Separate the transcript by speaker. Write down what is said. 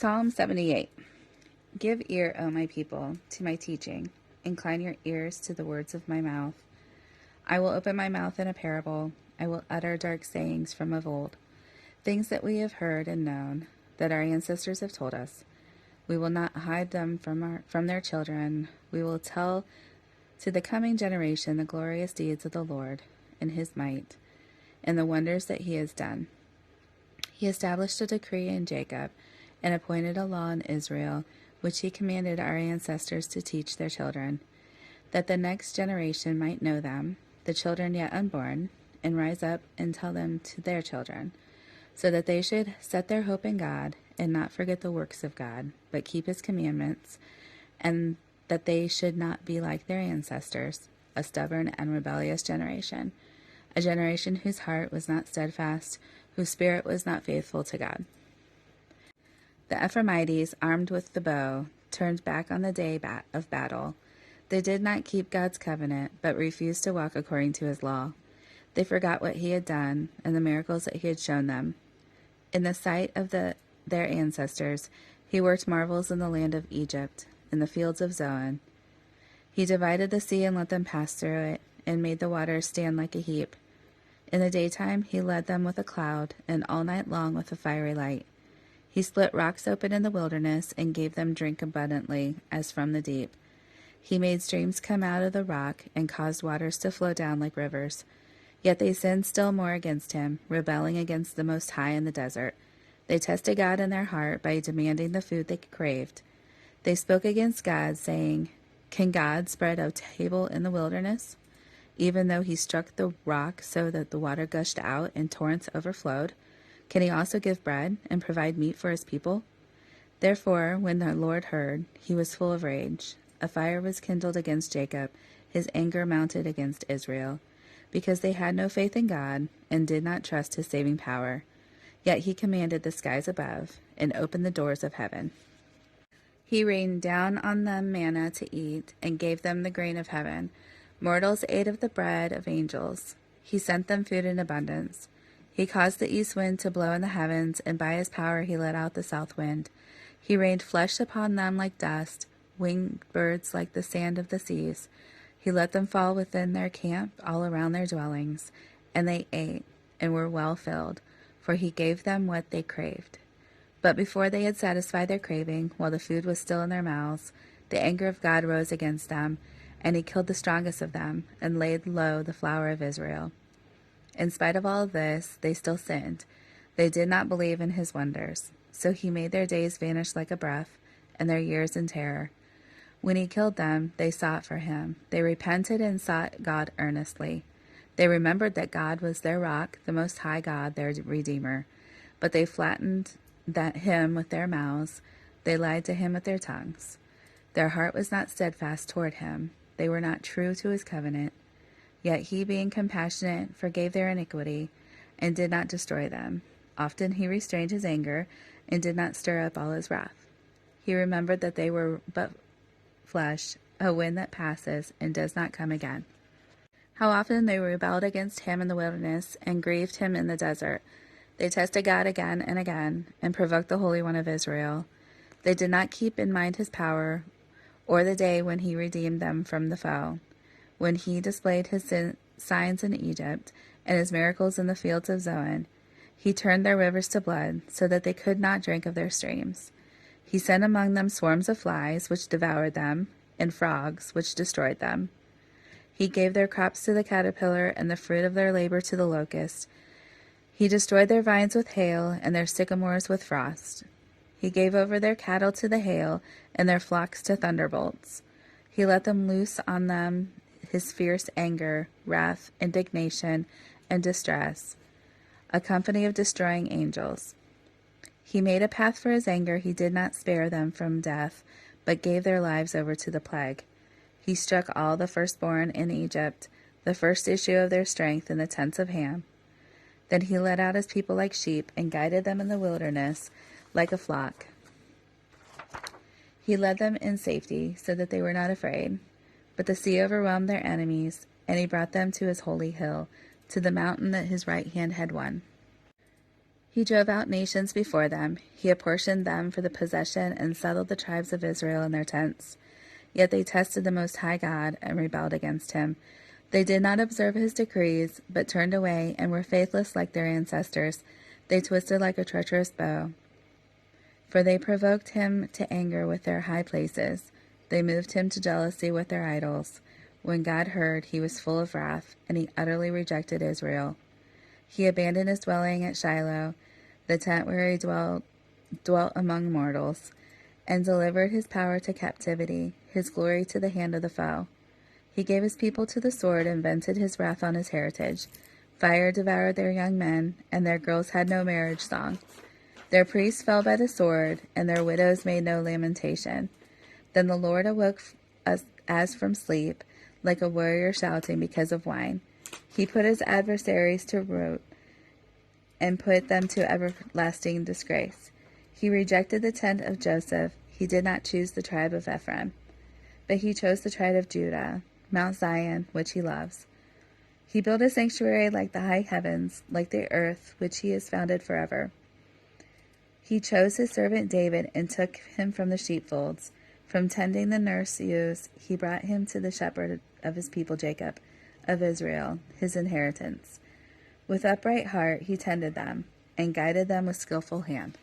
Speaker 1: Psalm 78. Give ear, O my people, to my teaching. Incline your ears to the words of my mouth. I will open my mouth in a parable. I will utter dark sayings from of old, things that we have heard and known, that our ancestors have told us. We will not hide them from their children. We will tell to the coming generation the glorious deeds of the Lord and his might, and the wonders that he has done. He established a decree in Jacob and appointed a law in Israel, which he commanded our ancestors to teach their children, that the next generation might know them, the children yet unborn, and rise up and tell them to their children, so that they should set their hope in God and not forget the works of God, but keep his commandments, and that they should not be like their ancestors, a stubborn and rebellious generation, a generation whose heart was not steadfast, whose spirit was not faithful to God. The Ephraimites, armed with the bow, turned back on the day of battle. They did not keep God's covenant, but refused to walk according to his law. They forgot what he had done and the miracles that he had shown them. In the sight of their ancestors, he worked marvels in the land of Egypt, in the fields of Zoan. He divided the sea and let them pass through it, and made the waters stand like a heap. In the daytime he led them with a cloud, and all night long with a fiery light. He split rocks open in the wilderness, and gave them drink abundantly, as from the deep. He made streams come out of the rock, and caused waters to flow down like rivers. Yet they sinned still more against him, rebelling against the Most High in the desert. They tested God in their heart by demanding the food they craved. They spoke against God, saying, "Can God spread a table in the wilderness? Even though he struck the rock so that the water gushed out and torrents overflowed, can he also give bread and provide meat for his people?" Therefore, when the Lord heard, he was full of rage. A fire was kindled against Jacob, his anger mounted against Israel, because they had no faith in God and did not trust his saving power. Yet he commanded the skies above and opened the doors of heaven. He rained down on them manna to eat and gave them the grain of heaven. Mortals ate of the bread of angels. He sent them food in abundance. He caused the east wind to blow in the heavens, and by his power he let out the south wind. He rained flesh upon them like dust, winged birds like the sand of the seas. He let them fall within their camp all around their dwellings, and they ate and were well filled, for he gave them what they craved. But before they had satisfied their craving, while the food was still in their mouths, the anger of God rose against them, and he killed the strongest of them, and laid low the flower of Israel. In spite of all this, they still sinned. They did not believe in his wonders. So he made their days vanish like a breath, and their years in terror. When he killed them, they sought for him. They repented and sought God earnestly. They remembered that God was their rock, the Most High God, their Redeemer. But they flattened him with their mouths. They lied to him with their tongues. Their heart was not steadfast toward him. They were not true to his covenant. Yet he, being compassionate, forgave their iniquity, and did not destroy them. Often he restrained his anger, and did not stir up all his wrath. He remembered that they were but flesh, a wind that passes, and does not come again. How often they rebelled against him in the wilderness, and grieved him in the desert. They tested God again and again, and provoked the Holy One of Israel. They did not keep in mind his power, or the day when he redeemed them from the foe, when he displayed his signs in Egypt, and his miracles in the fields of Zoan. He turned their rivers to blood, so that they could not drink of their streams. He sent among them swarms of flies, which devoured them, and frogs, which destroyed them. He gave their crops to the caterpillar, and the fruit of their labor to the locust. He destroyed their vines with hail, and their sycamores with frost. He gave over their cattle to the hail, and their flocks to thunderbolts. He let them loose on them his fierce anger, wrath, indignation, and distress, a company of destroying angels. He made a path for his anger. He did not spare them from death, but gave their lives over to the plague. He struck all the firstborn in Egypt, the first issue of their strength in the tents of Ham. Then he led out his people like sheep, and guided them in the wilderness like a flock. He led them in safety, so that they were not afraid. But the sea overwhelmed their enemies, and he brought them to his holy hill, to the mountain that his right hand had won. He drove out nations before them. He apportioned them for the possession and settled the tribes of Israel in their tents. Yet they tested the Most High God and rebelled against him. They did not observe his decrees, but turned away and were faithless like their ancestors. They twisted like a treacherous bow. For they provoked him to anger with their high places. They moved him to jealousy with their idols. When God heard, he was full of wrath, and he utterly rejected Israel. He abandoned his dwelling at Shiloh, the tent where he dwelt among mortals, and delivered his power to captivity, his glory to the hand of the foe. He gave his people to the sword and vented his wrath on his heritage. Fire devoured their young men, and their girls had no marriage song. Their priests fell by the sword, and their widows made no lamentation. Then the Lord awoke us as from sleep, like a warrior shouting because of wine. He put his adversaries to rout and put them to everlasting disgrace. He rejected the tent of Joseph. He did not choose the tribe of Ephraim, but he chose the tribe of Judah, Mount Zion, which he loves. He built a sanctuary like the high heavens, like the earth, which he has founded forever. He chose his servant David and took him from the sheepfolds. From tending the nurse ewes, he brought him to the shepherd of his people Jacob, of Israel, his inheritance. With upright heart he tended them, and guided them with skillful hand.